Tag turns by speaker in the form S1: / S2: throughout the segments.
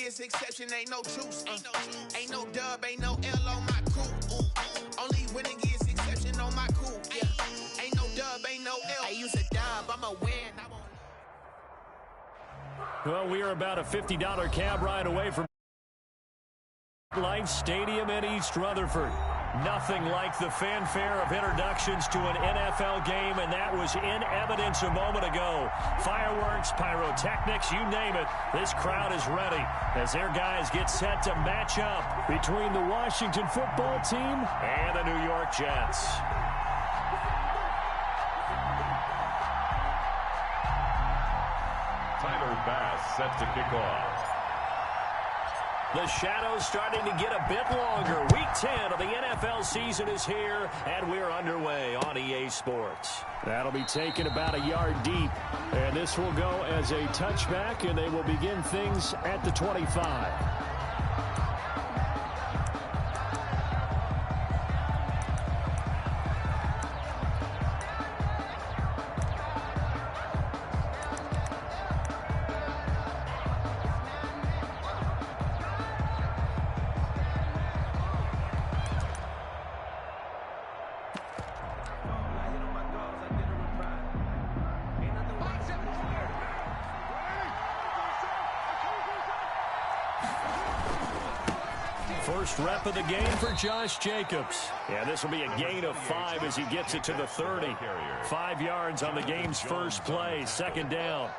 S1: is exception, ain't no truce. Ain't no dub, ain't no L on my coupe. Only winning is exception on my coupe. Yeah. Ain't no dub, ain't no L. I use a dub, I'm a win.
S2: Well, we are about a $50 cab ride away from Life Stadium in East Rutherford. Nothing like the fanfare of introductions to an NFL game, and that was in evidence a moment ago. Fireworks, pyrotechnics, you name it. This crowd is ready as their guys get set to match up between the Washington football team and the New York Jets.
S3: Tyler Bass set to kick off.
S2: The shadows starting to get a bit longer. Week 10 of the NFL season is here, and we're underway on EA Sports. That'll be taken about a yard deep, and this will go as a touchback, and they will begin things at the 25. First rep of the game for Josh Jacobs. Yeah, this will be a gain of 5 as he gets it to the 30. 5 yards on the game's first play, second down.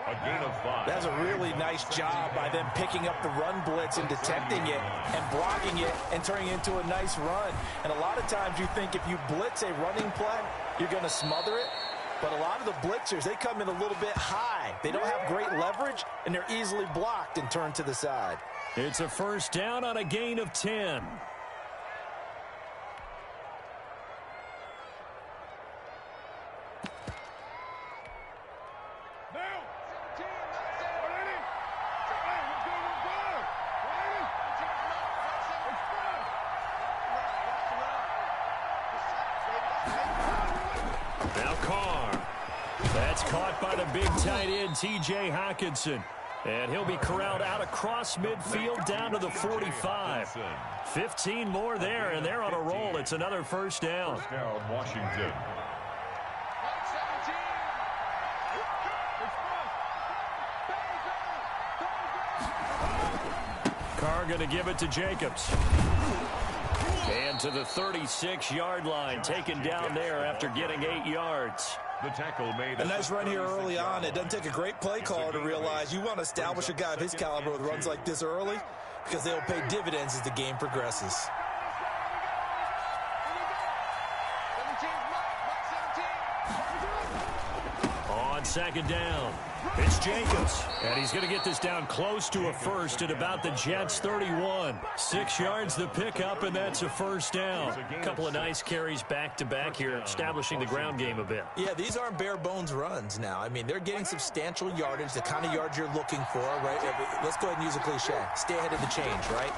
S3: A gain of 5.
S4: That's a really nice job by them picking up the run blitz and detecting it and blocking it and turning it into a nice run. And a lot of times you think if you blitz a running play, you're going to smother it. But a lot of the blitzers, they come in a little bit high. They don't have great leverage, and they're easily blocked and turned to the side.
S2: It's a first down on a gain of 10. Now Carr. That's caught by the big tight end, T.J. Hockenson. And he'll be corralled out across midfield down to the 45. 15 more there, and they're on a roll. It's another first down.
S3: First down, Washington.
S2: Carr going to give it to Jacobs. And to the 36-yard line, taken down there after getting 8 yards.
S3: The tackle made
S4: a nice run here early on. It doesn't take a great play caller to realize you want to establish a guy of his caliber with runs like this early because they'll pay dividends as the game progresses.
S2: On second down, it's Jacobs. And he's going to get this down close to a first at about the Jets' 31. 6 yards the pickup, and that's a first down. A couple of nice carries back-to-back here, establishing the ground game a bit.
S4: Yeah, these aren't bare-bones runs now. I mean, they're getting substantial yardage, the kind of yards you're looking for, right? Let's go ahead and use a cliche. Stay ahead of the change, right?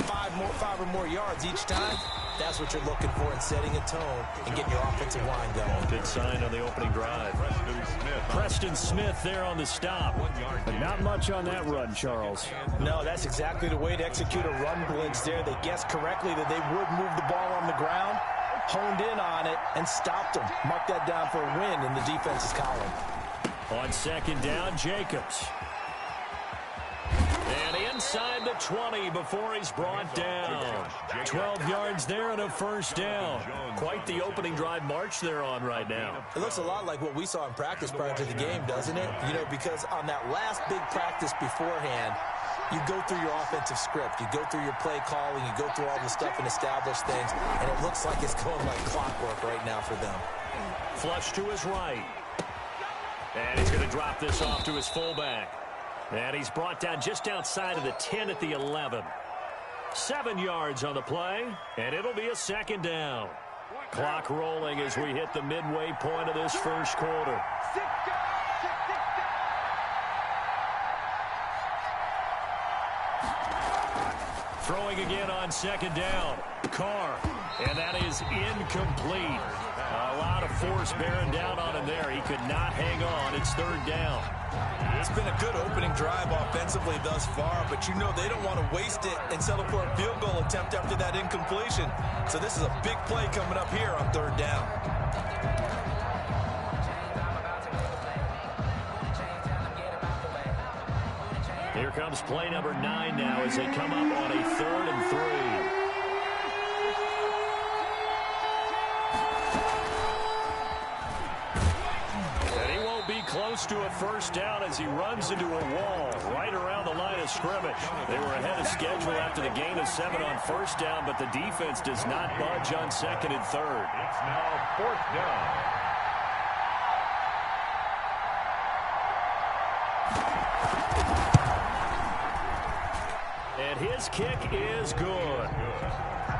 S4: 5 or more yards each time. That's what you're looking for in setting a tone and getting your offensive line going.
S2: Good sign on the opening drive. Preston Smith there on the stop. But not much on that run, Charles.
S4: No, that's exactly the way to execute a run blitz there. They guessed correctly that they would move the ball on the ground, honed in on it, and stopped them. Mark that down for a win in the defense's column.
S2: On second down, Jacobs. And inside the 20 before he's brought down. 12 yards there and a first down. Quite the opening drive march they're on right now.
S4: It looks a lot like what we saw in practice prior to the game, doesn't it? You know, because on that last big practice beforehand, you go through your offensive script. You go through your play calling. You go through all the stuff and establish things. And it looks like it's going like clockwork right now for them.
S2: Flush to his right. And he's going to drop this off to his fullback. And he's brought down just outside of the 10 at the 11. 7 yards on the play, and it'll be a second down. Clock rolling as we hit the midway point of this first quarter. Throwing again on second down. Carr, and that is incomplete. A lot of force bearing down on him there. He could not hang on. It's third down.
S4: It's been a good opening drive offensively thus far, but you know they don't want to waste it and settle for a field goal attempt after that incompletion. So this is a big play coming up here on 3rd down.
S2: Here comes play number 9 now as they come up on a 3rd and 3. Close to a first down as he runs into a wall right around the line of scrimmage. They were ahead of schedule after the gain of 7 on first down, but the defense does not budge on 2nd and 3rd.
S3: It's now 4th down.
S2: And his kick is good.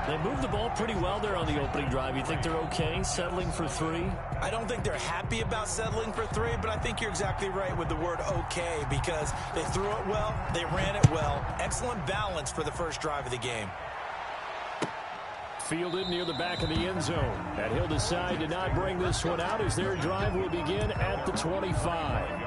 S2: They moved the ball pretty well there on the opening drive. You think they're okay settling for 3?
S4: I don't think they're happy about settling for 3, but I think you're exactly right with the word okay because they threw it well, they ran it well. Excellent balance for the first drive of the game.
S2: Fielded near the back of the end zone. And he'll decide to not bring this one out as their drive will begin at the 25.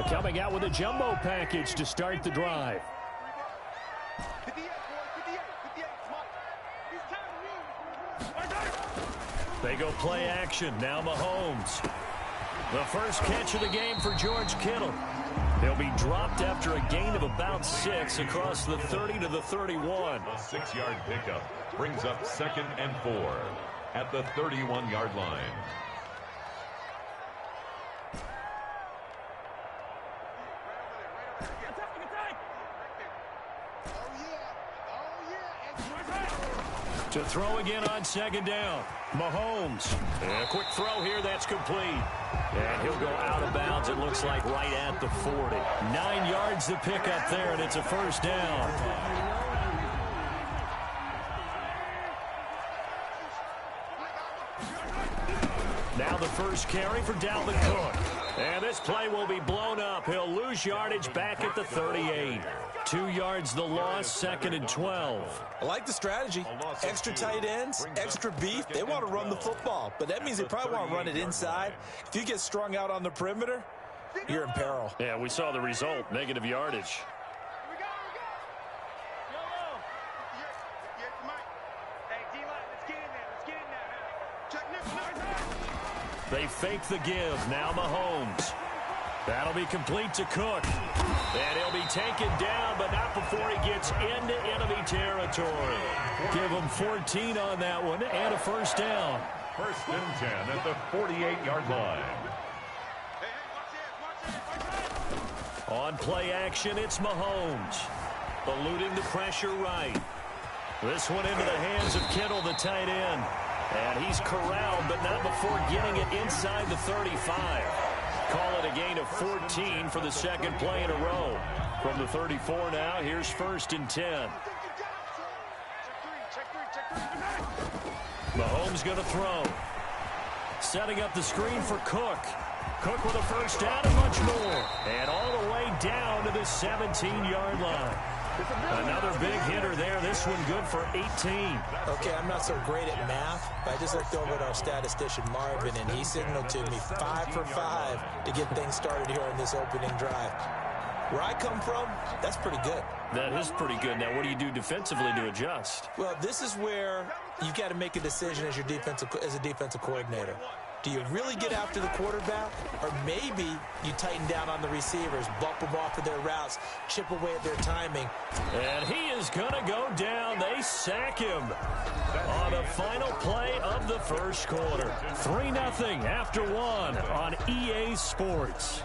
S2: Coming out with a jumbo package to start the drive. They go play action. Now Mahomes. The first catch of the game for George Kittle. He'll be dropped after a gain of about 6 across the 30 to the 31.
S3: A 6-yard pickup brings up 2nd and 4 at the 31-yard line.
S2: To throw again on 2nd down. Mahomes. And a quick throw here that's complete. And he'll go out of bounds, it looks like, right at the 40. 9 yards to pick up there, and it's a first down. Now the first carry for Dalvin Cook. And this play will be blown up. He'll lose yardage back at the 38. 2 yards the loss, 2nd and 12.
S4: I like the strategy. Extra tight ends, extra beef. They want to run the football, but that means they probably want to run it inside. If you get strung out on the perimeter, you're in peril.
S2: Yeah, we saw the result, negative yardage. They fake the give. Now Mahomes. That'll be complete to Cook. And he'll be taken down, but not before he gets into enemy territory. Give him 14 on that one and a first down.
S3: 1st and 10 at the 48-yard line.
S2: On play action, it's Mahomes. Eluding the pressure right. This one into the hands of Kittle, the tight end. And he's corralled, but not before getting it inside the 35. Call it a gain of 14 for the 2nd play in a row. From the 34 now, here's 1st and 10. Mahomes going to throw. Setting up the screen for Cook. Cook with a first down and much more. And all the way down to the 17-yard line. Another big hitter there. This one good for 18.
S4: Okay, I'm not so great at math, but I just looked over at our statistician, Marvin, and he signaled to me 5 for 5 to get things started here on this opening drive. Where I come from, that's pretty good.
S2: That is pretty good. Now, what do you do defensively to adjust?
S4: Well, this is where you've got to make a decision as a defensive coordinator. Do you really get after the quarterback? Or maybe you tighten down on the receivers, bump them off of their routes, chip away at their timing.
S2: And he is going to go down. They sack him on the final play of the first quarter. 3-0 after 1 on EA Sports.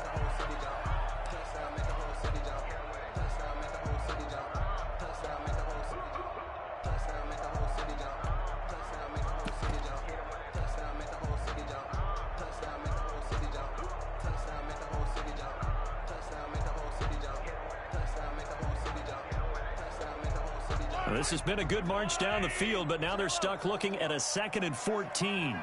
S2: Well, this has been a good march down the field, but now they're stuck looking at a 2nd and 14.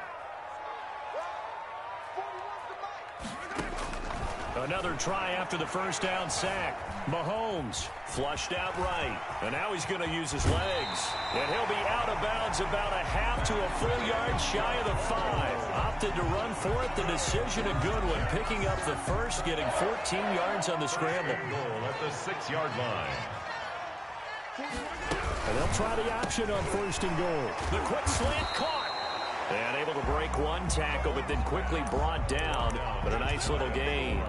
S2: Another try after the first down sack. Mahomes flushed out right. And now he's going to use his legs. And he'll be out of bounds about a half to a full yard shy of the 5. Opted to run for it. The decision a good one. Picking up the first, getting 14 yards on the scramble.
S3: Goal at the 6-yard line.
S2: And they'll try the option on 1st and goal. The quick slant caught. And able to break one tackle, but then quickly brought down. But a nice little gain.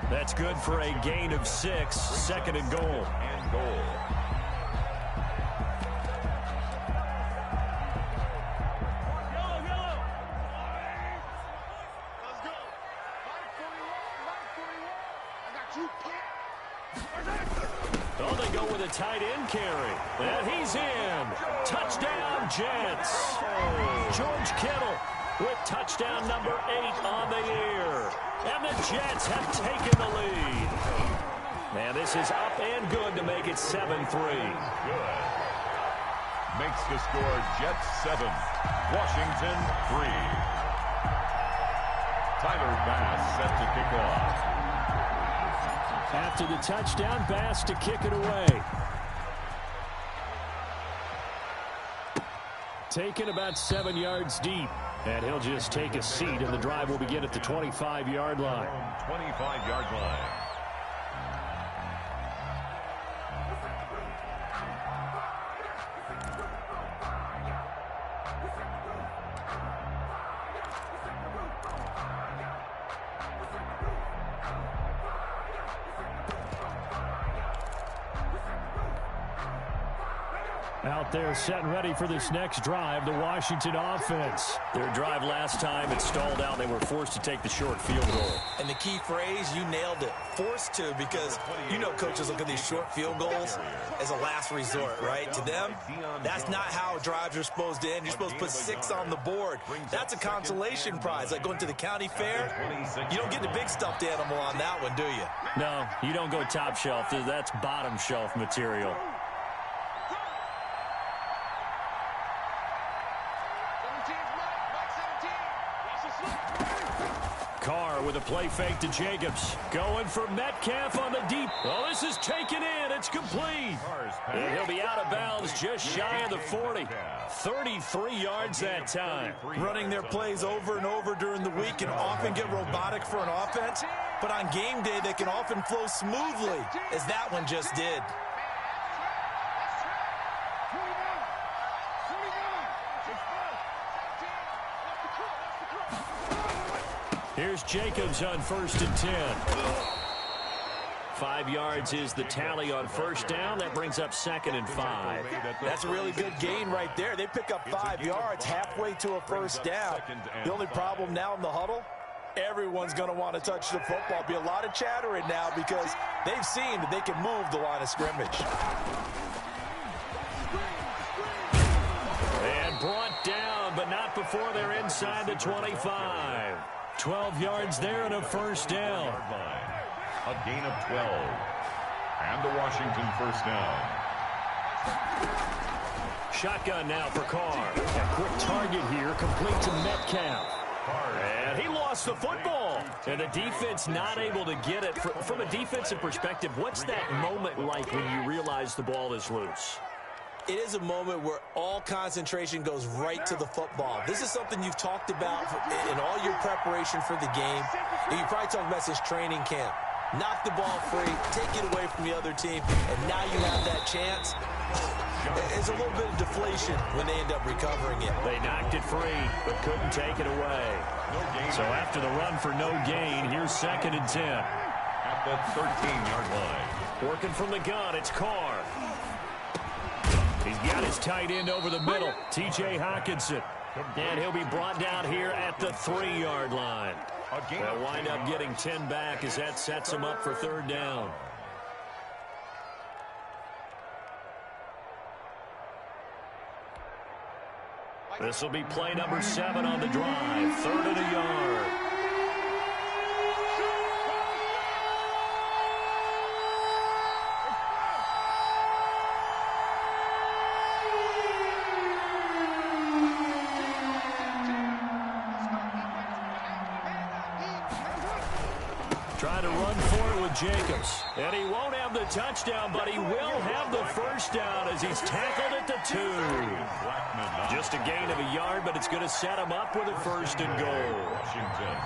S2: That's good for a gain of 6, 2nd and goal.
S3: And goal.
S2: Oh, they go with a tight end carry. And he's in. Touchdown, Jets. George Kittle with touchdown number 8 on the year. And the Jets have taken the lead. Man, this is up and good to make it 7-3.
S3: Good. Makes the score Jets 7, Washington 3. Tyler Bass set to kick off.
S2: After the touchdown, Bass to kick it away. Taken about 7 yards deep. And he'll just take a seat, and the drive will begin at the 25-yard line.
S3: 25-yard line.
S2: Out there set and ready for this next drive, the Washington offense. Their drive last time, it stalled out. They were forced to take the short field goal.
S4: And the key phrase, you nailed it. Forced to, because you know coaches look at these short field goals as a last resort, right? To them, that's not how drives are supposed to end. You're supposed to put 6 on the board. That's a consolation prize, like going to the county fair. You don't get the big stuffed animal on that one, do you?
S2: No, you don't go top shelf. That's bottom shelf material. Carr with a play fake to Jacobs. Going for Metcalf on the deep. Oh, this is taken in. It's complete. And he'll be out of bounds just shy of the 40. 33 yards that time.
S4: Running their plays over and over during the week can often get robotic for an offense, but on game day they can often flow smoothly, as that one just did.
S2: Here's Jacobs on 1st and 10. 5 yards is the tally on first down. That brings up 2nd and 5.
S4: That's a really good gain right there. They pick up 5 yards halfway to a first down. The only problem now in the huddle, everyone's going to want to touch the football. Be a lot of chattering now because they've seen that they can move the line of scrimmage.
S2: And brought down, but not before they're inside the 25. 12 yards there and a first down.
S3: A gain of 12. And the Washington first down.
S2: Shotgun now for Carr. A quick target here, complete to Metcalf. And he lost the football. And the defense not able to get it. From a defensive perspective, what's that moment like when you realize the ball is loose?
S4: It is a moment where all concentration goes right to the football. This is something you've talked about in all your preparation for the game. And you probably talked about since training camp. Knock the ball free, take it away from the other team, and now you have that chance. There's a little bit of deflation when they end up recovering it.
S2: They knocked it free, but couldn't take it away. So after the run for no gain, here's 2nd and 10.
S3: At the 13-yard line.
S2: Working from the gun, it's Carr. He's got his tight end over the middle, T.J. Hockenson. And he'll be brought down here at the 3-yard line. They'll wind up getting 10 back as that sets him up for 3rd down. This will be play number 7 on the drive. 3rd and a yard. Trying to run for it with Jacobs. And he won't have the touchdown, but he will have the first down as he's tackled at the 2. Just a gain of a yard, but it's going to set him up with a first and goal.
S3: Washington.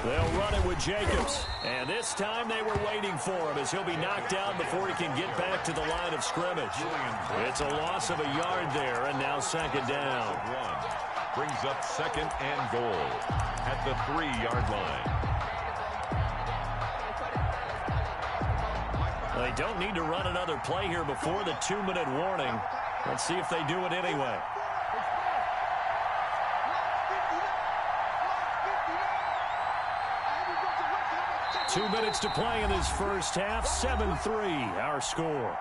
S2: They'll run it with Jacobs. And this time they were waiting for him as he'll be knocked down before he can get back to the line of scrimmage. It's a loss of a yard there, and now second down.
S3: Brings up second and goal at the 3-yard line.
S2: They don't need to run another play here before the 2-minute warning. Let's see if they do it anyway. Two minutes to play in this first half. 7-3, our score.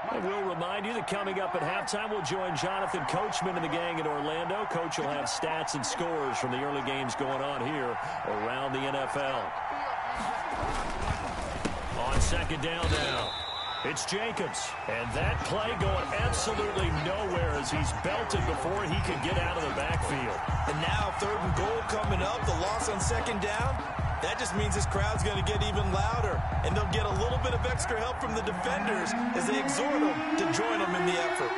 S2: I will remind you that coming up at halftime, we'll join Jonathan Coachman and the gang in Orlando. Coach will have stats and scores from the early games going on here around the NFL. On second down now, it's Jacobs. And that play going absolutely nowhere as he's belted before he can get out of the backfield.
S4: And now third and goal coming up, the loss on second down. That just means this crowd's going to get even louder, and they'll get a little bit of extra help from the defenders as they exhort them to join them in the effort.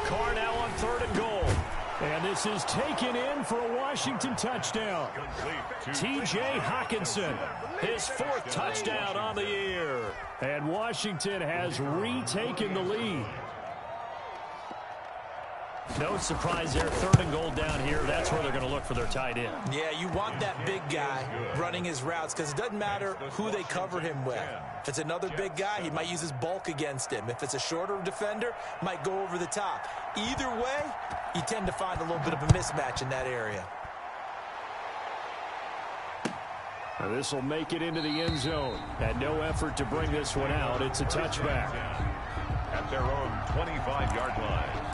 S2: Carr now on third and goal. And this is taken in for a Washington touchdown. T.J. Hockenson, his 4th touchdown on the year. And Washington has retaken the lead. No surprise there. Third and goal down here. That's where they're going to look for their tight end.
S4: Yeah, you want that big guy running his routes because it doesn't matter who they cover him with. If it's another big guy, he might use his bulk against him. If it's a shorter defender, might go over the top. Either way, you tend to find a little bit of a mismatch in that area.
S2: Now this will make it into the end zone. And no effort to bring this one out. It's a touchback.
S3: At their own 25-yard line.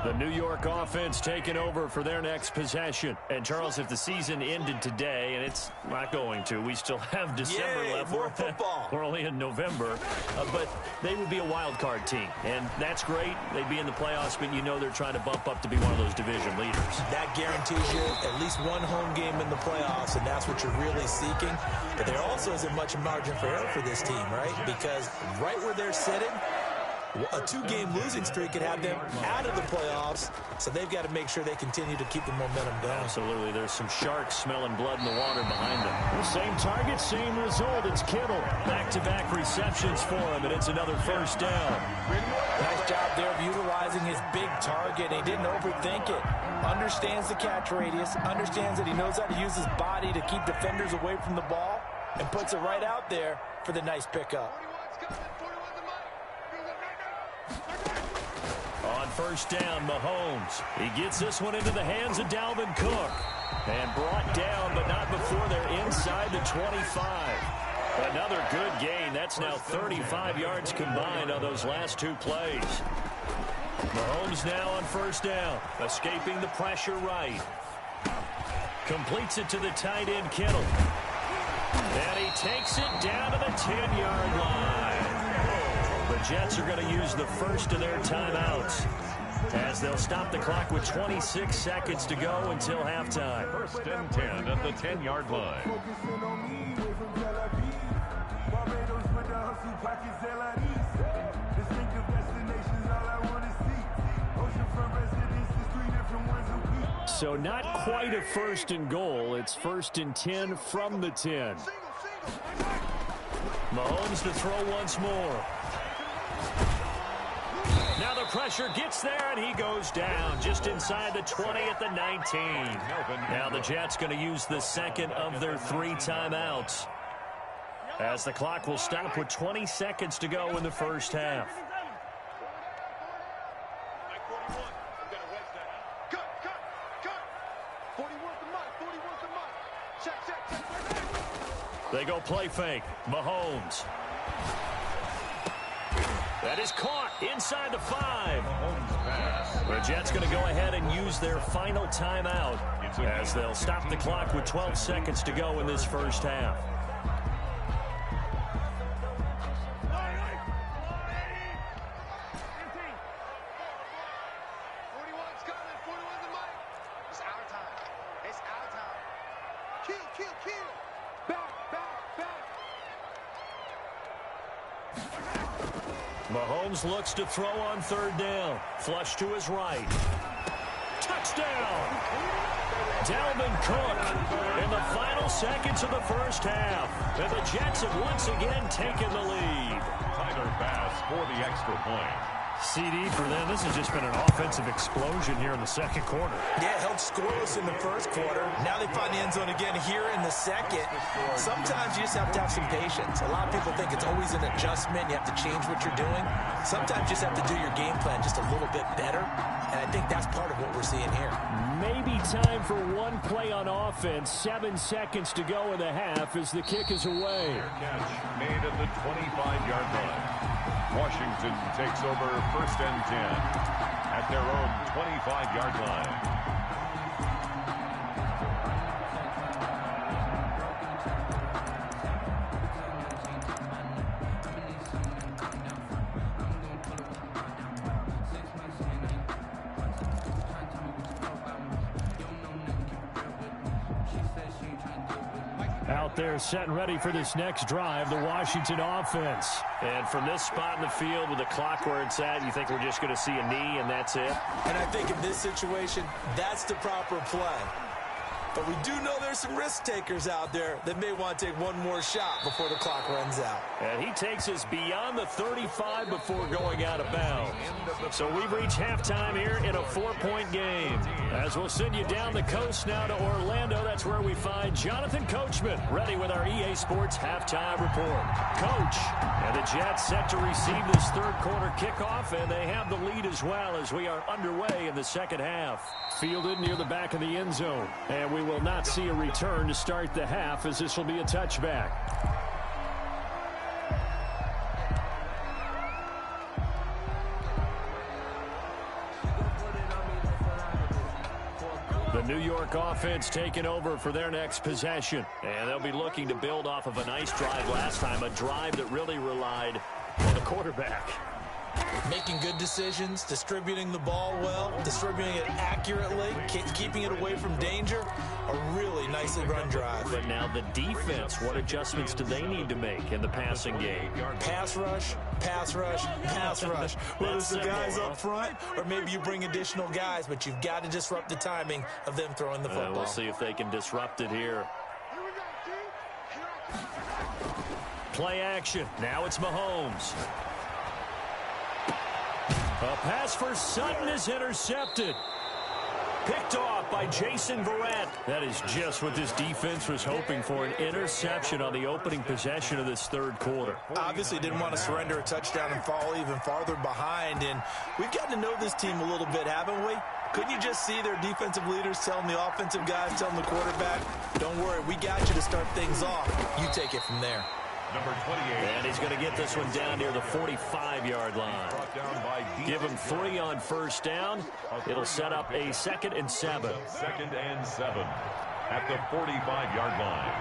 S2: The New York offense taking over for their next possession. And, Charles, if the season ended today, and it's not going to, we still have December left.
S4: More football.
S2: We're only in November. But they would be a wild card team. And that's great. They'd be in the playoffs, but you know they're trying to bump up to be one of those division leaders.
S4: That guarantees you at least one home game in the playoffs, and that's what you're really seeking. But there also isn't much margin for error for this team, right? Because right where they're sitting, a 2-game losing streak could have them out of the playoffs, so they've got to make sure they continue to keep the momentum going.
S2: Absolutely. There's some sharks smelling blood in the water behind them. Same target, same result. It's Kittle. Back-to-back receptions for him, and it's another first down.
S4: Nice job there of utilizing his big target. He didn't overthink it. Understands the catch radius, understands that he knows how to use his body to keep defenders away from the ball, and puts it right out there for the nice pickup.
S2: On first down, Mahomes. He gets this one into the hands of Dalvin Cook. And brought down, but not before they're inside the 25. Another good gain. That's now 35 yards combined on those last 2 plays. Mahomes now on first down, escaping the pressure right. Completes it to the tight end, Kittle. And he takes it down to the 10-yard line. The Jets are going to use the first of their timeouts as they'll stop the clock with 26 seconds to go until halftime.
S3: First and 10 at the 10-yard line.
S2: So not quite a first and goal. It's first and 10 from the 10. Mahomes to throw once more. Now the pressure gets there, and he goes down just inside the 20 at the 19. Now the Jets going to use the second of their 3 timeouts, as the clock will stop with 20 seconds to go in the first half. They go play fake. Mahomes. That is caught inside the 5. The Jets going to go ahead and use their final timeout as they'll stop the clock with 12 seconds to go in this first half. Mahomes looks to throw on third down. Flush to his right. Touchdown! Dalvin Cook in the final seconds of the first half. And the Jets have once again taken the lead.
S3: Tyler Bass for the extra point.
S2: CD for them. This has just been an offensive explosion here in the second quarter.
S4: Yeah, held scoreless in the first quarter. Now they find the end zone again here in the second. Sometimes you just have to have some patience. A lot of people think it's always an adjustment. You have to change what you're doing. Sometimes you just have to do your game plan just a little bit better. And I think that's part of what we're seeing here.
S2: Maybe time for one play on offense. 7 seconds to go in the half as the kick is away.
S3: Catch made at the 25-yard line. Washington takes over 1st and 10 at their own 25-yard line.
S2: Out there set and ready for this next drive, the Washington offense. And from this spot in the field with the clock where it's at, you think we're just going to see a knee and that's it?
S4: And I think in this situation, that's the proper play. But we do know there's some risk takers out there that may want to take one more shot before the clock runs out.
S2: And he takes us beyond the 35 before going out of bounds. So we've reached halftime here in a 4-point game. As we'll send you down the coast now to Orlando, that's where we find Jonathan Coachman ready with our EA Sports halftime report. Coach, and the Jets set to receive this third quarter kickoff, and they have the lead as well as we are underway in the second half. Fielded near the back of the end zone, and we will not see a return to start the half as this will be a touchback. The New York offense taking over for their next possession, and they'll be looking to build off of a nice drive last time, a drive that really relied on the quarterback.
S4: Making good decisions, distributing the ball well, distributing it accurately, keeping it away from danger. A really nicely run drive.
S2: But now the defense, what adjustments do they need to make in the passing game?
S4: Pass rush, pass rush, pass rush. Whether it's the guys up front or maybe you bring additional guys, but you've got to disrupt the timing of them throwing the football.
S2: We'll see if they can disrupt it here. Play action. Now it's Mahomes. A pass for Sutton is intercepted. Picked off by Jason Verrett. That is just what this defense was hoping for, an interception on the opening possession of this third quarter.
S4: Obviously didn't want to surrender a touchdown and fall even farther behind, and we've gotten to know this team a little bit, haven't we? Couldn't you just see their defensive leaders telling the offensive guys, telling the quarterback, don't worry, we got you to start things off. You take it from there.
S3: Number 28.
S2: And he's going to get this one down near the 45-yard line. Give him 3 on first down. It'll set up a 2nd and 7.
S3: 2nd and 7 at the 45-yard line.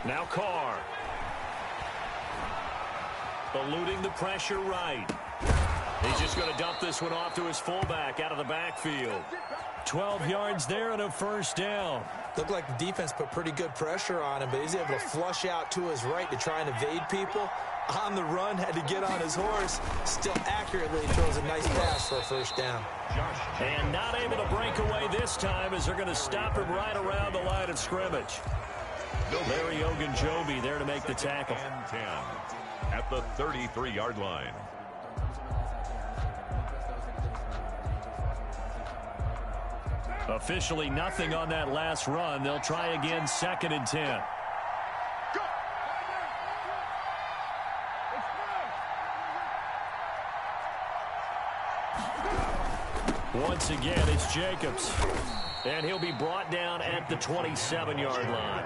S2: Now Carr. Eluding the pressure right. He's just going to dump this one off to his fullback out of the backfield. 12 yards there and a first down.
S4: Looked like the defense put pretty good pressure on him, but he's able to flush out to his right to try and evade people. On the run, had to get on his horse. Still accurately throws a nice pass for a first down.
S2: And not able to break away this time as they're going to stop him right around the line of scrimmage. Larry Ogunjobi there to make the tackle.
S3: And 10 at the 33-yard line.
S2: Officially nothing on that last run. They'll try again, 2nd and 10. Once again, it's Jacobs. And he'll be brought down at the 27-yard line.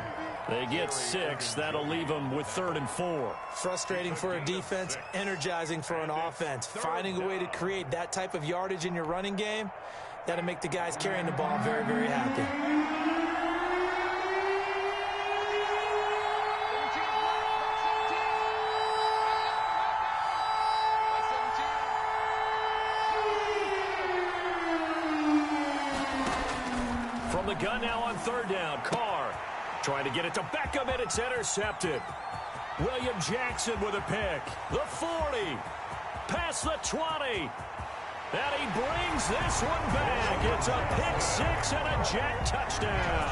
S2: They get 6. That'll leave them with 3rd and 4.
S4: Frustrating for a defense, energizing for an offense. Finding a way to create that type of yardage in your running game, that'll make the guys carrying the ball very, very happy.
S2: From the gun now on 3rd down, Carr trying to get it to Beckham, and it's intercepted. William Jackson with a pick. The 40. Past the 20. And he brings this one back. It's a pick 6 and a Jet touchdown.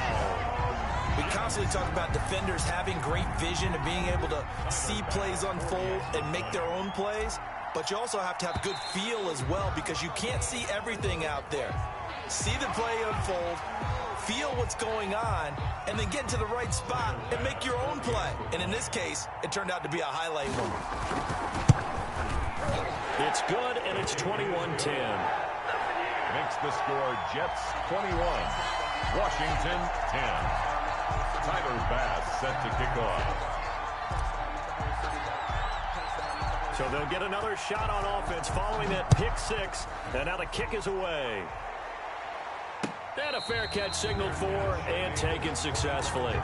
S4: We constantly talk about defenders having great vision and being able to see plays unfold and make their own plays. But you also have to have good feel as well, because you can't see everything out there. See the play unfold, feel what's going on, and then get to the right spot and make your own play. And in this case, it turned out to be a highlight one.
S2: It's good, and it's 21-10.
S3: Makes the score Jets 21, Washington 10. Tyler Bass set to kick off.
S2: So they'll get another shot on offense following that pick 6, and now the kick is away. And a fair catch signaled for and taken successfully.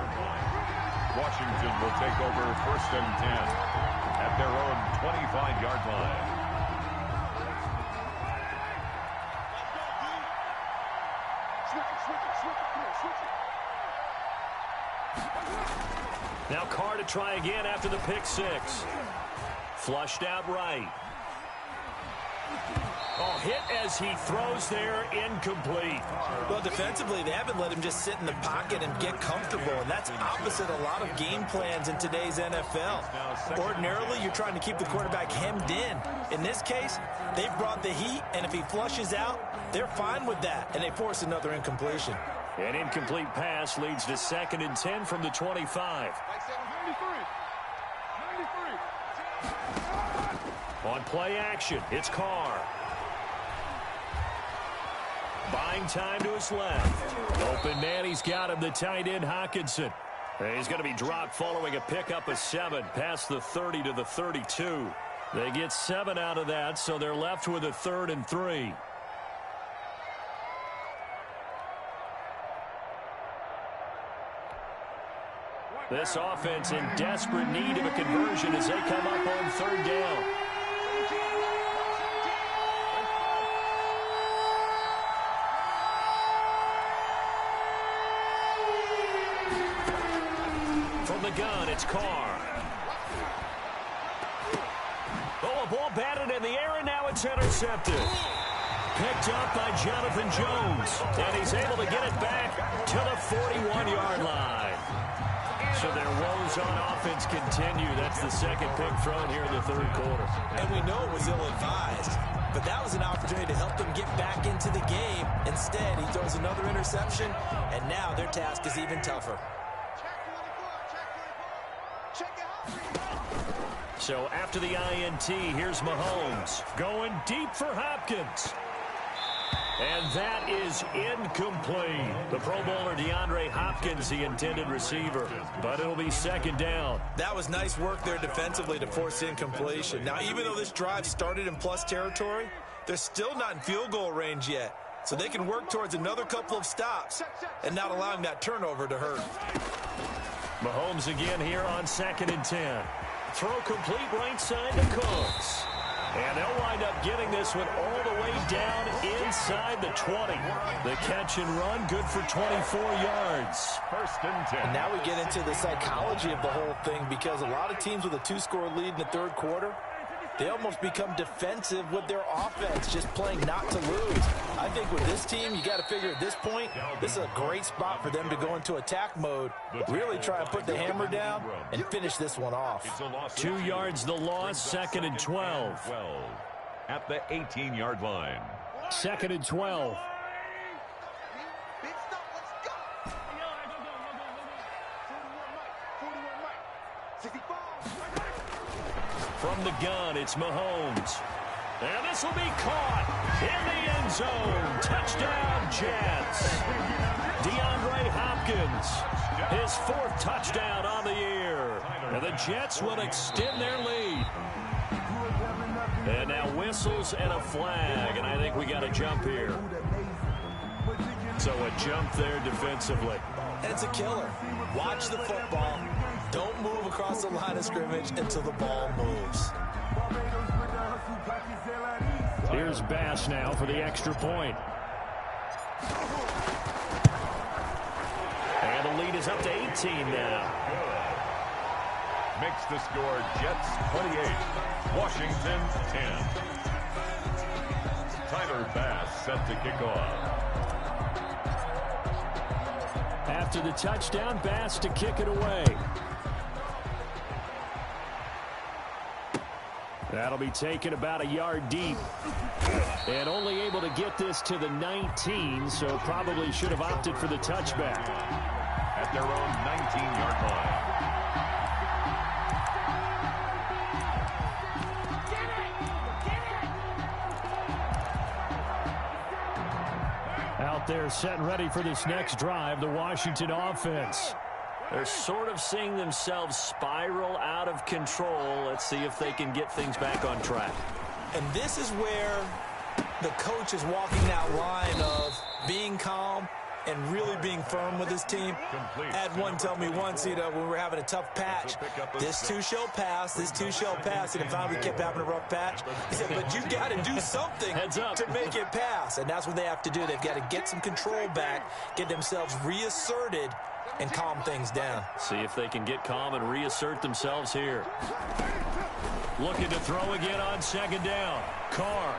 S3: Washington will take over 1st and 10 at their own 25-yard line.
S2: Now Carr to try again after the pick 6. Flushed out right. Oh, hit as he throws there, incomplete.
S4: Well, defensively, they haven't let him just sit in the pocket and get comfortable, and that's opposite a lot of game plans in today's NFL. Ordinarily, you're trying to keep the quarterback hemmed in. In this case, they've brought the heat, and if he flushes out, they're fine with that, and they force another incompletion.
S2: An incomplete pass leads to 2nd and 10 from the 25. On play action, it's Carr. Buying time to his left. Open man, he's got him, the tight end, Hockenson. And he's going to be dropped following a pickup of 7 past the 30 to the 32. They get 7 out of that, so they're left with a 3rd and 3. This offense in desperate need of a conversion as they come up on 3rd down. From the gun, it's Carr. Oh, a ball batted in the air, and now it's intercepted. Picked up by Jonathan Jones, and he's able to get it back to the 41-yard line. So their woes on offense continue. That's the 2nd pick thrown here in the 3rd quarter.
S4: And we know it was ill-advised, but that was an opportunity to help them get back into the game. Instead, he throws another interception, and now their task is even tougher.
S2: So after the INT, here's Mahomes going deep for Hopkins. And that is incomplete. The Pro Bowler DeAndre Hopkins, the intended receiver. But it'll be 2nd down.
S4: That was nice work there defensively to force incompletion. Now, even though this drive started in plus territory, they're still not in field goal range yet. So they can work towards another couple of stops and not allowing that turnover to hurt.
S2: Mahomes again here on 2nd and 10. Throw complete right side to Cooks. And they'll wind up getting this one all the way down inside the 20. The catch and run, good for 24 yards.
S3: 1st and 10.
S4: And now we get into the psychology of the whole thing, because a lot of teams with a 2-score lead in the 3rd quarter, they almost become defensive with their offense, just playing not to lose. I think with this team, you got to figure at this point, this is a great spot for them to go into attack mode, really try and put the hammer down and finish this one off.
S2: 2 yards the loss, 2nd and 12.
S3: At the 18-yard line.
S2: 2nd and 12. From the gun, it's Mahomes. And this will be caught in the end zone. Touchdown, Jets. DeAndre Hopkins, his 4th touchdown on the year. And the Jets will extend their lead. And now whistles and a flag, and I think we got a jump here. So a jump there defensively.
S4: And it's a killer. Watch the football. Don't move across the line of scrimmage until the ball moves.
S2: Here's Bass now for the extra point. And the lead is up to 18 now.
S3: Makes the score Jets 28, Washington 10. Tyler Bass set to kick off.
S2: After the touchdown, Bass to kick it away. That'll be taken about a yard deep. And only able to get this to the 19, so probably should have opted for the touchback.
S3: At their own 19-yard line.
S2: Out there set and ready for this next drive, the Washington offense. They're sort of seeing themselves spiral out of control. Let's see if they can get things back on track.
S4: And this is where the coach is walking that line of being calm and really being firm with his team. I had one tell me once, when we were having a tough patch, this too shall pass, this too shall pass. And finally we kept having a rough patch. He said, but you got to do something to make it pass. And that's what they have to do. They've got to get some control back, get themselves reasserted, and calm things down.
S2: See if they can get calm and reassert themselves here. Looking to throw again on 2nd down. Carr.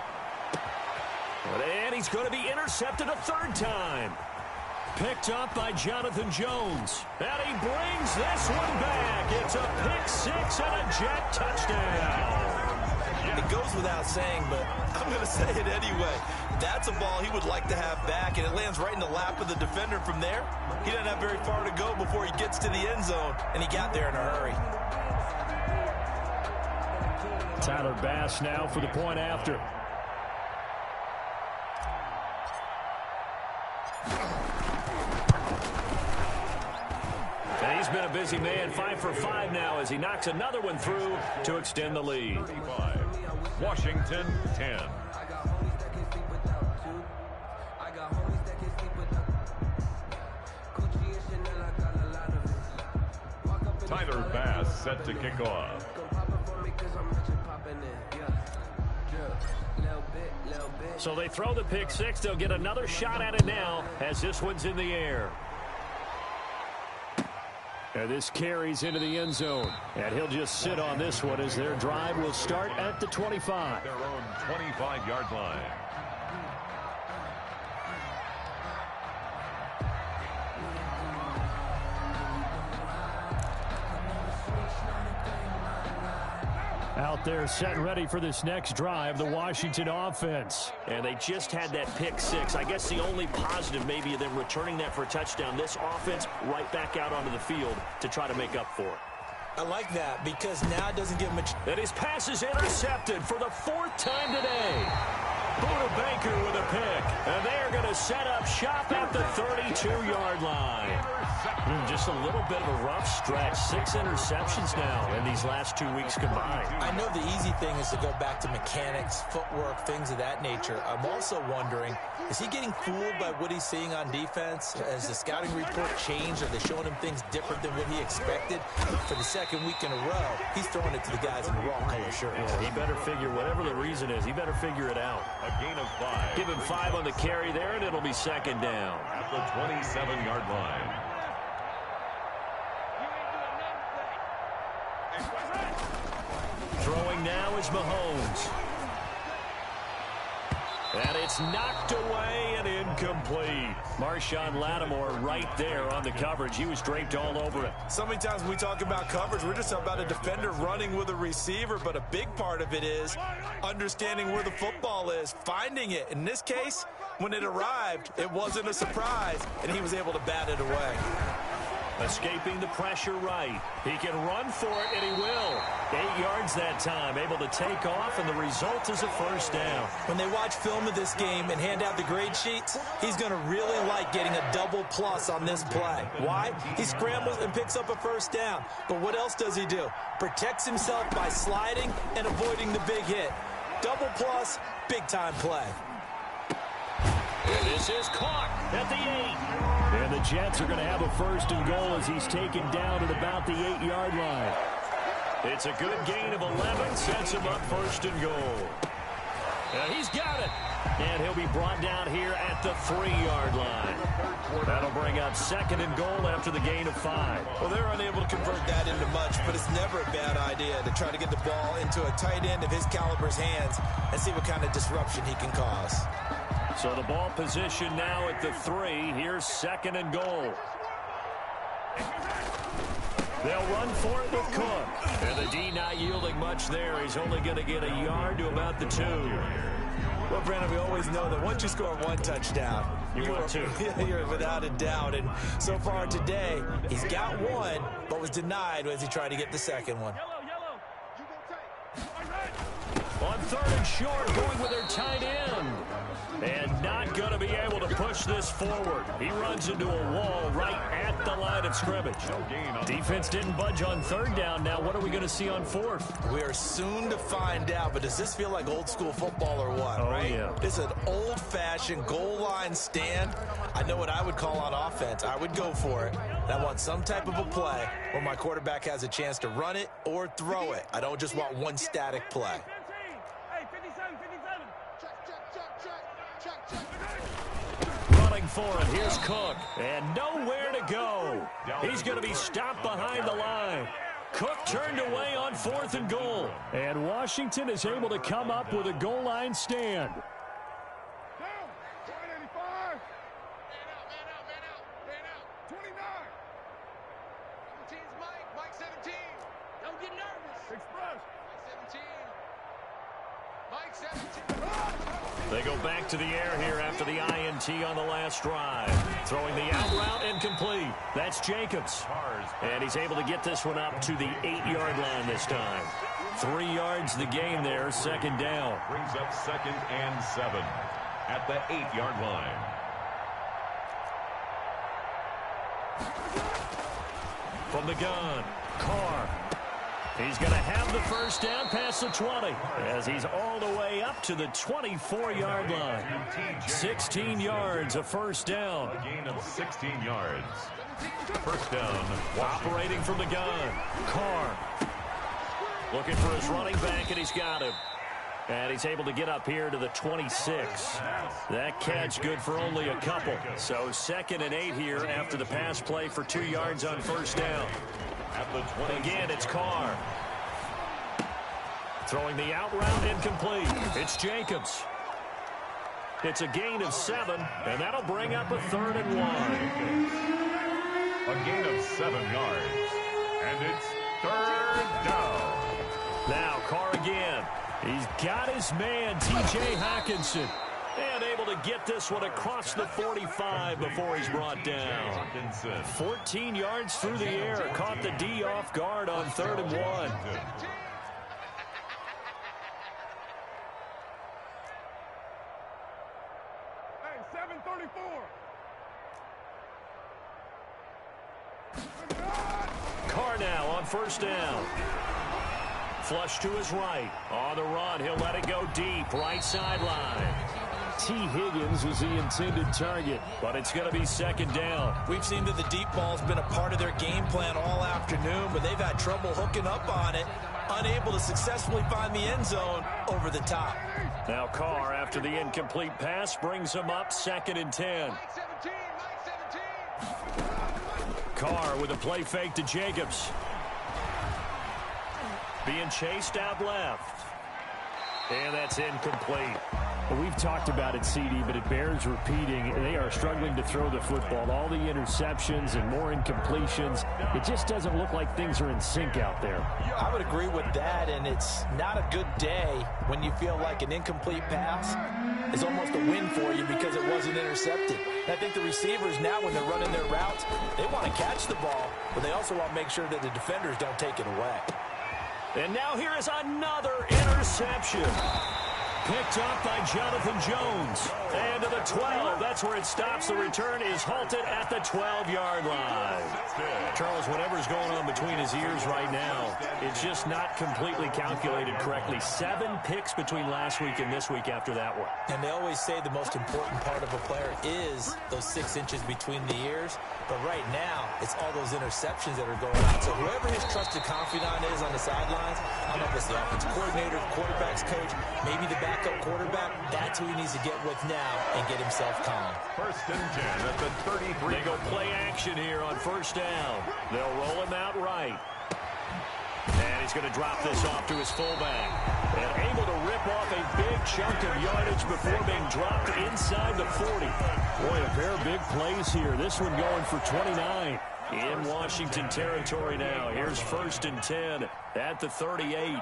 S2: And he's going to be intercepted a 3rd time. Picked up by Jonathan Jones. And he brings this one back. It's a pick 6 and a Jet touchdown.
S4: It goes without saying, but I'm going to say it anyway. That's a ball he would like to have back, and it lands right in the lap of the defender from there. He doesn't have very far to go before he gets to the end zone, and he got there in a hurry.
S2: Tyler Bass now for the point after. And he's been a busy man, 5 for 5 now as he knocks another one through to extend the lead.
S3: 35, Washington 10. Tyler Bass set to kick off.
S2: So they throw the pick 6. They'll get another shot at it now as this one's in the air. And this carries into the end zone. And he'll just sit on this one as their drive will start at the 25.
S3: Their own 25-yard line.
S2: Out there set and ready for this next drive, the Washington offense. And they just had that pick 6. I guess the only positive maybe of them returning that for a touchdown. This offense right back out onto the field to try to make up for it.
S4: I like that because now it doesn't give much.
S2: And his pass is intercepted for the 4th time today. Buda Baker with a pick. And they are going to set up shop at the 32-yard line. Just a little bit of a rough stretch. 6 interceptions now in these last 2 weeks combined.
S4: I know the easy thing is to go back to mechanics, footwork, things of that nature. I'm also wondering, is he getting fooled by what he's seeing on defense? Has the scouting report changed? Are they showing him things different than what he expected? For the 2nd week in a row, he's throwing it to the guys in the wrong color shirt.
S2: Yeah, he better figure, whatever the reason is, he better figure it out.
S3: A gain of 5.
S2: Give him 5 on the carry there, and it'll be 2nd down.
S3: At the 27-yard line.
S2: Throwing now is Mahomes. And it's knocked away and incomplete. Marshawn Lattimore right there on the coverage. He was draped all over it.
S4: So many times when we talk about coverage, we're just talking about a defender running with a receiver, but a big part of it is understanding where the football is, finding it. In this case, when it arrived, it wasn't a surprise, and he was able to bat it away.
S2: Escaping the pressure right. He can run for it, and he will. 8 yards that time, able to take off, and the result is a first down.
S4: When they watch film of this game and hand out the grade sheets, he's going to really like getting a double plus on this play. Why? He scrambles and picks up a first down. But what else does he do? Protects himself by sliding and avoiding the big hit. Double plus, big-time play.
S2: And this is caught at the 8. And the Jets are going to have a first and goal as he's taken down at about the 8-yard line. It's a good gain of 11, sets him up first and goal. And he's got it. And he'll be brought down here at the 3-yard line. That'll bring up second and goal after the gain of 5.
S4: Well, they're unable to convert that into much, but it's never a bad idea to try to get the ball into a tight end of his caliber's hands and see what kind of disruption he can cause.
S2: So the ball position now at the 3. Here's second and goal. They'll run for it with Cook. And the D not yielding much there. He's only going to get a yard to about the 2.
S4: Well, Brandon, we always know that once you score one touchdown, you're without a doubt. And so far today, he's got one, but was denied as he tried to get the second one.
S2: On third and short, going with their tight end. And not going to be able to push this forward. He runs into a wall right at the line of scrimmage. Defense didn't budge on third down. Now what are we going to see on fourth?
S4: We are soon to find out, but does this feel like old school football or what, right?
S2: Yeah.
S4: It's an old-fashioned goal line stand. I know what I would call on offense. I would go for it. And I want some type of a play where my quarterback has a chance to run it or throw it. I don't just want one static play.
S2: Running for it. Here's Cook. And nowhere to go. He's going to be stopped behind the line. Cook turned away on fourth and goal. And Washington is able to come up with a goal line stand. They go back to the air here after the INT on the last drive. Throwing the out route incomplete. That's Jacobs. And he's able to get this one up to the 8-yard line this time. 3 yards the gain there, second down.
S3: Brings up second and 7 at the 8-yard line.
S2: From the gun, Carr. He's going to have the first down past the 20 as he's all the way up to the 24-yard line. 16 yards, a first down.
S3: A gain of 16 yards. First down.
S2: Operating from the gun, Carr. Looking for his running back, and he's got him. And he's able to get up here to the 26. That catch good for only a couple. So second and 8 here after the pass play for 2 yards on first down.
S3: At the 20.
S2: Again, it's Carr. Throwing the out route incomplete. It's Jacobs. It's a gain of 7, and that'll bring up a 3rd and 1.
S3: A gain of 7 yards. And it's 3rd down.
S2: Now Carr again. He's got his man, T.J. Hockenson. And able to get this one across the 45 before he's brought down. 14 yards through the air. Caught the D off guard on 3rd and 1.
S5: Hey, 734.
S2: Carr now on first down. Flush to his right. On the run, he'll let it go deep. Right sideline. T. Higgins was the intended target, but it's going to be second down.
S4: We've seen that the deep ball's been a part of their game plan all afternoon, but they've had trouble hooking up on it, unable to successfully find the end zone over the top.
S2: Now Carr, after the incomplete pass, brings him up second and 10. Carr with a play fake to Jacobs. Being chased out left. And that's incomplete.
S6: Well, we've talked about it, CD, but it bears repeating. They are struggling to throw the football. All the interceptions and more incompletions. It just doesn't look like things are in sync out there.
S4: I would agree with that, and it's not a good day when you feel like an incomplete pass is almost a win for you because it wasn't intercepted. And I think the receivers now, when they're running their routes, they want to catch the ball, but they also want to make sure that the defenders don't take it away.
S2: And now here is another interception. Picked up by Jonathan Jones. And to the 12. That's where it stops. The return is halted at the 12-yard line. Charles, whatever's going on between his ears right now, it's just not completely calculated correctly. 7 picks between last week and this week after that one.
S4: And they always say the most important part of a player is those 6 inches between the ears. But right now, it's all those interceptions that are going on. So whoever his trusted confidant is on the sidelines, I don't know if it's the offensive coordinator, the quarterback's coach, maybe the backup quarterback, that's who he needs to get with now and get himself calm.
S3: 1st and 10 at the 33.
S2: They go play action here on 1st down. They'll roll him out right. And he's going to drop this off to his fullback. And able to rip off a big chunk of yardage before being dropped inside the 40. Boy, a pair of big plays here. This one going for 29. In Washington territory now. Here's 1st and 10 at the 38.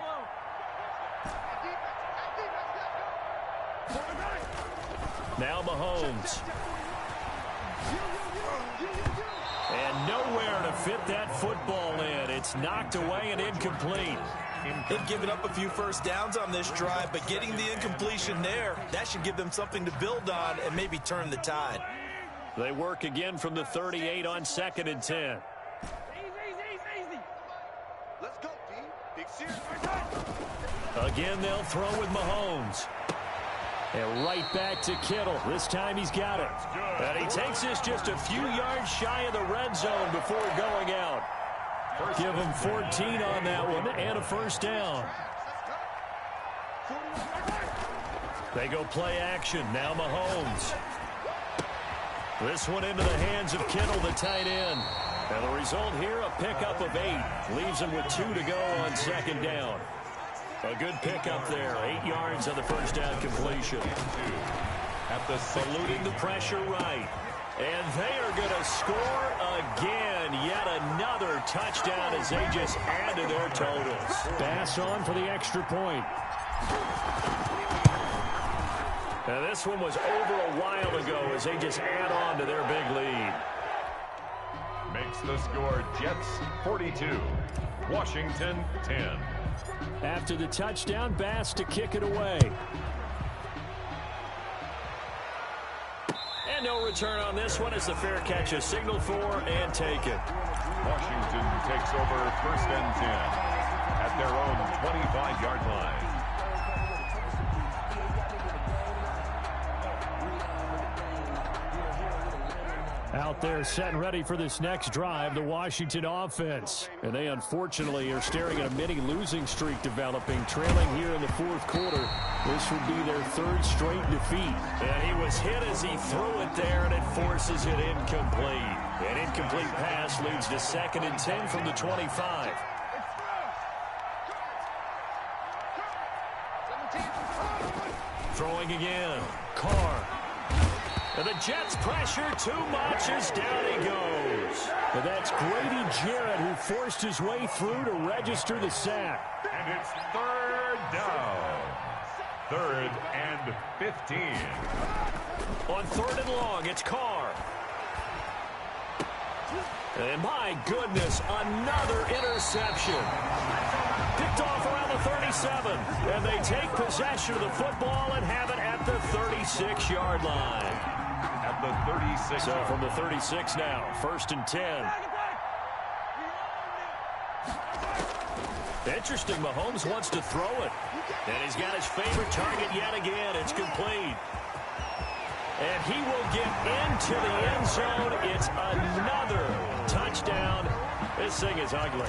S2: Now Mahomes. And nowhere to fit that football in. It's knocked away and incomplete.
S4: They've given up a few first downs on this drive, but getting the incompletion there, that should give them something to build on and maybe turn the tide.
S2: They work again from the 38 on 2nd and 10.
S5: Easy. Let's go, team. Big series.
S2: Again, they'll throw with Mahomes. And right back to Kittle. This time he's got it. And he takes this just a few yards shy of the red zone before going out. Give him 14 on that one and a 1st down. They go play action. Now Mahomes. This one into the hands of Kittle, the tight end. And the result here, a pickup of 8. Leaves him with 2 to go on 2nd down. A good pickup there. 8 yards on the 1st down completion.
S3: At the
S2: saluting the pressure right. And they are going to score again. Yet another touchdown as they just add to their totals.
S6: Bass on for the extra point.
S2: Now this one was over a while ago as they just add on to their big lead.
S3: Makes the score Jets 42, Washington 10.
S6: After the touchdown, Bass to kick it away.
S2: And no return on this one as the fair catch is signaled for and taken.
S3: Washington takes over 1st and 10 at their own 25-yard line.
S6: Out there set and ready for this next drive, the Washington offense. And they unfortunately are staring at a mini losing streak developing, trailing here in the 4th quarter. This would be their 3rd straight defeat.
S2: And he was hit as he threw it there, and it forces it incomplete. An incomplete pass leads to 2nd and 10 from the 25. Throwing again. Carr. And the Jets pressure too much as down he goes.
S6: And that's Grady Jarrett who forced his way through to register the sack.
S3: And it's 3rd down. 3rd and 15.
S2: On 3rd and long, it's Carr. And my goodness, another interception. Picked off around the 37. And they take possession of the football and have it at the 36-yard line.
S3: At the 36.
S2: So from the 36 now, 1st and 10. Interesting, Mahomes wants to throw it. And he's got his favorite target yet again. It's complete. And he will get into the end zone. It's another touchdown. This thing is ugly.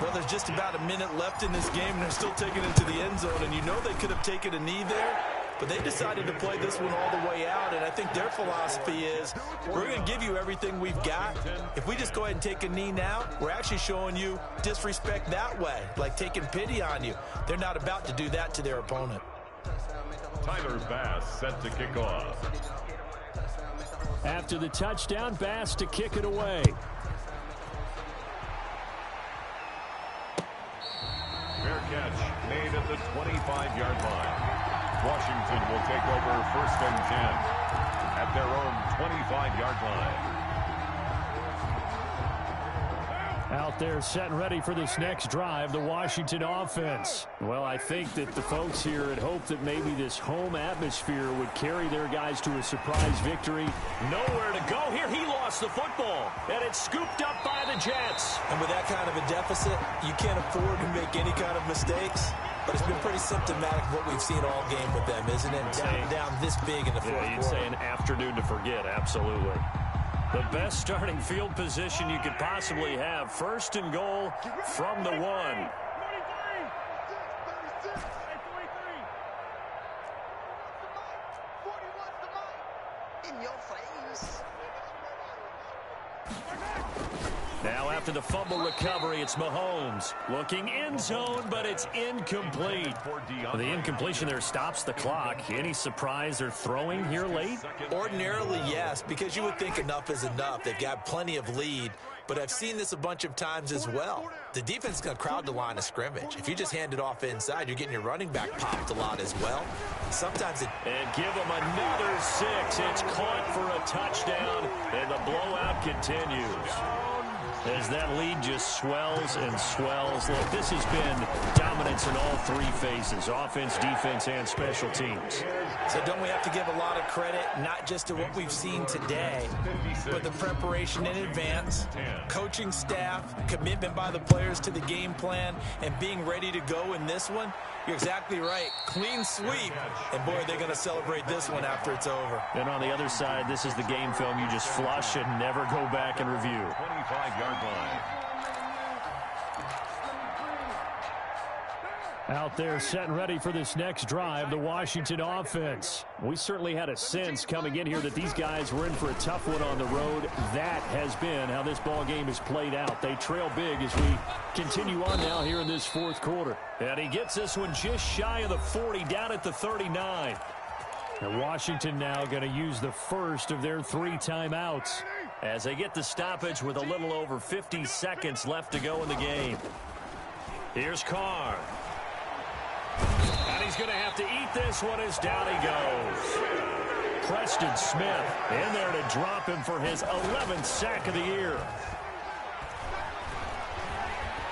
S4: Well, there's just about a minute left in this game, and they're still taking it to the end zone. And you know they could have taken a knee there, but they decided to play this one all the way out. And I think their philosophy is, we're going to give you everything we've got. If we just go ahead and take a knee now, we're actually showing you disrespect that way, like taking pity on you. They're not about to do that to their opponent.
S3: Tyler Bass set to kick off.
S6: After the touchdown, Bass to kick it away.
S3: Fair catch made at the 25-yard line. Washington will take over 1st and 10 at their own 25-yard line.
S6: Out there set and ready for this next drive, the Washington offense. Well, I think that the folks here had hoped that maybe this home atmosphere would carry their guys to a surprise victory.
S2: Nowhere to go here. He lost the football, and it's scooped up by the Jets.
S4: And with that kind of a deficit, you can't afford to make any kind of mistakes. But it's been pretty symptomatic of what we've seen all game with them, isn't it? Down this big in the fourth quarter.
S6: You'd say an afternoon to forget, absolutely. The best starting field position you could possibly have. 1st and goal from the 1.
S5: In your face.
S6: Now after the fumble recovery, it's Mahomes looking end zone, but it's incomplete. The incompletion there stops the clock. Any surprise they're throwing here late?
S4: Ordinarily, yes, because you would think enough is enough. They've got plenty of lead, but I've seen this a bunch of times as well. The defense is going to crowd the line of scrimmage. If you just hand it off inside, you're getting your running back popped a lot as well. Sometimes it...
S6: And give them another 6. It's caught for a touchdown, and the blowout continues. As that lead just swells and swells. Look, this has been dominance in all 3 phases, offense, defense, and special teams.
S4: So don't we have to give a lot of credit, not just to what we've seen today, but the preparation in advance, coaching staff, commitment by the players to the game plan, and being ready to go in this one? You're exactly right. Clean sweep. And, boy, they're going to celebrate this one after it's over.
S6: And on the other side, this is the game film you just flush and never go back and review.
S3: 25-yard line.
S6: Out there set and ready for this next drive, the Washington offense. We certainly had a sense coming in here that these guys were in for a tough one on the road. That has been how this ball game has played out. They trail big as we continue on now here in this 4th quarter. And he gets this one just shy of the 40, down at the 39. And Washington now going to use the first of their 3 timeouts as they get the stoppage with a little over 50 seconds left to go in the game. Here's Carr. And he's going to have to eat this one as down he goes. Preston Smith in there to drop him for his 11th sack of the year.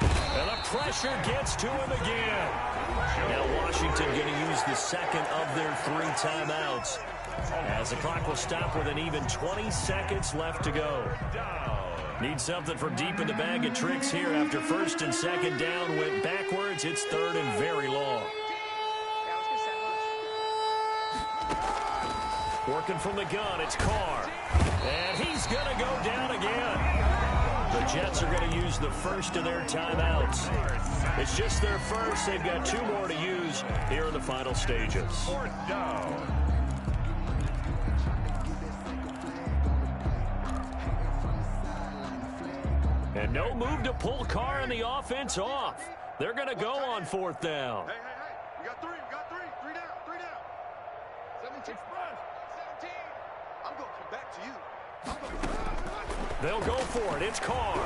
S6: And the pressure gets to him again. Now Washington going to use the second of their 3 timeouts, as the clock will stop with an even 20 seconds left to go. Need something from deep in the bag of tricks here after 1st and 2nd down went backwards. It's 3rd and very long. Working from the gun, it's Carr. And he's going to go down again. The Jets are going to use the first of their timeouts. It's just their first. They've got 2 more to use here in the final stages.
S3: 4th down.
S6: And no move to pull Carr and the offense off. They're going to go on 4th down.
S5: Hey. We got 3. 3 down. 3 down. 17. 17. I'm going to come back to you.
S6: They'll go for it. It's Carr.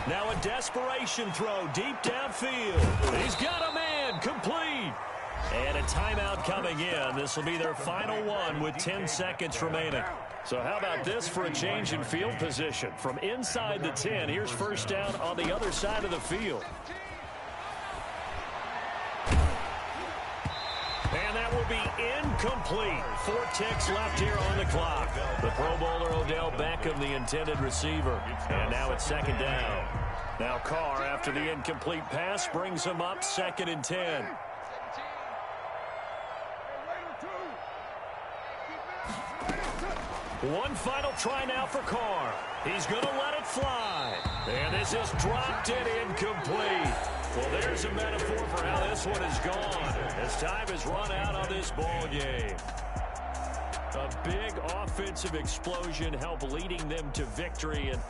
S6: Now a desperation throw deep downfield. He's got a man. Complete. And a timeout coming in. This will be their final one with 10 seconds remaining. So how about this for a change in field position? From inside the 10, here's 1st down on the other side of the field. And that will be incomplete. 4 ticks left here on the clock. The Pro Bowler Odell Beckham, the intended receiver. And now it's 2nd down. Now Carr, after the incomplete pass, brings him up 2nd and 10. One final try now for Carr. He's going to let it fly. And this is dropped and incomplete. Well, there's a metaphor for how this one is gone as time has run out on this ball game. A big offensive explosion helped leading them to victory. And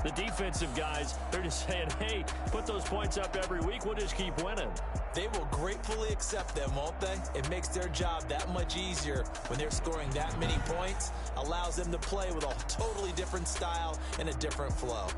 S6: the defensive guys, they're just saying, hey, put those points up every week. We'll just keep winning.
S4: They will gratefully accept them, won't they? It makes their job that much easier when they're scoring that many points, allows them to play with a totally different style and a different flow.